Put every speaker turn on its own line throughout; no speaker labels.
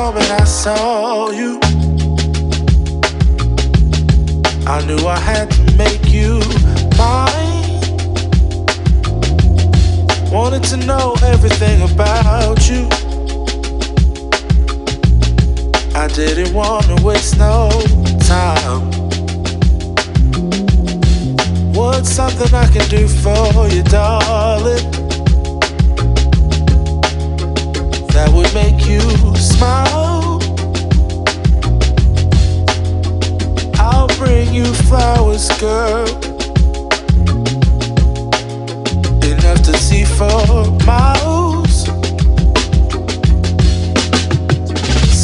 moment I saw you, I knew I had to make you mine. Wanted to know everything about you. I didn't want to waste no time. What's something I can do for you, darling, that would make you smile? I'll bring you flowers, girl, enough to see for miles.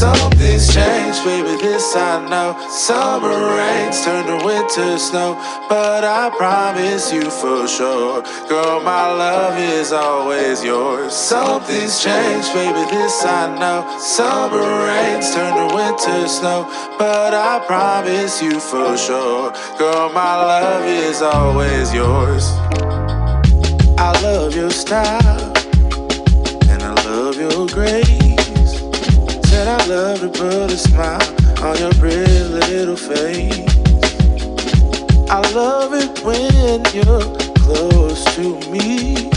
Something's changed, baby, this I know. Summer rains turn to winter snow, but I promise you for sure, girl, my love is always yours. Something's changed, baby, this I know. Summer rains turn to winter snow, but I promise you for sure, girl, my love is always yours. I love your style, and I love your grace. Said I love to put a smile on your pretty little face. I love it when you're close to me.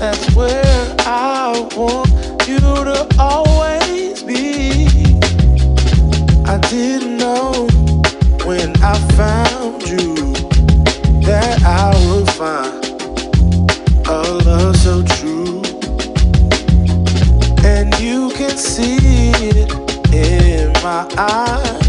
That's where I want you to always be. I didn't know when I found you that I would find a love so true. And you can see it in my eyes.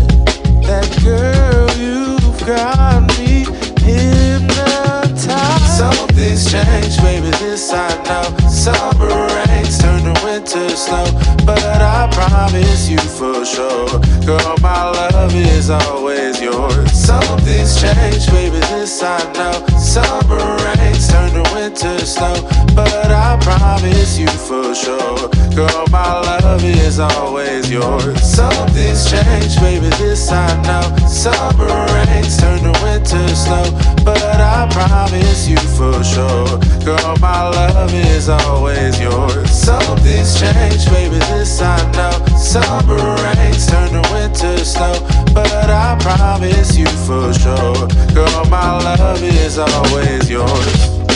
That girl, you've got me hypnotized. Something's changed, baby, this I know. Summer rains turn to winter snow, but I promise you for sure, girl, my love is always yours. Something's changed, baby, this I know. Summer rains turn to winter snow, but I promise you for sure, girl, my love is always yours. Something's changed, baby, this I know. Summer rains turn to winter snow, but I promise you for sure, girl, my love is always yours. Something's changed, baby, this I know. Summer rains turn to winter snow, but I promise you for sure, girl, my love is always yours.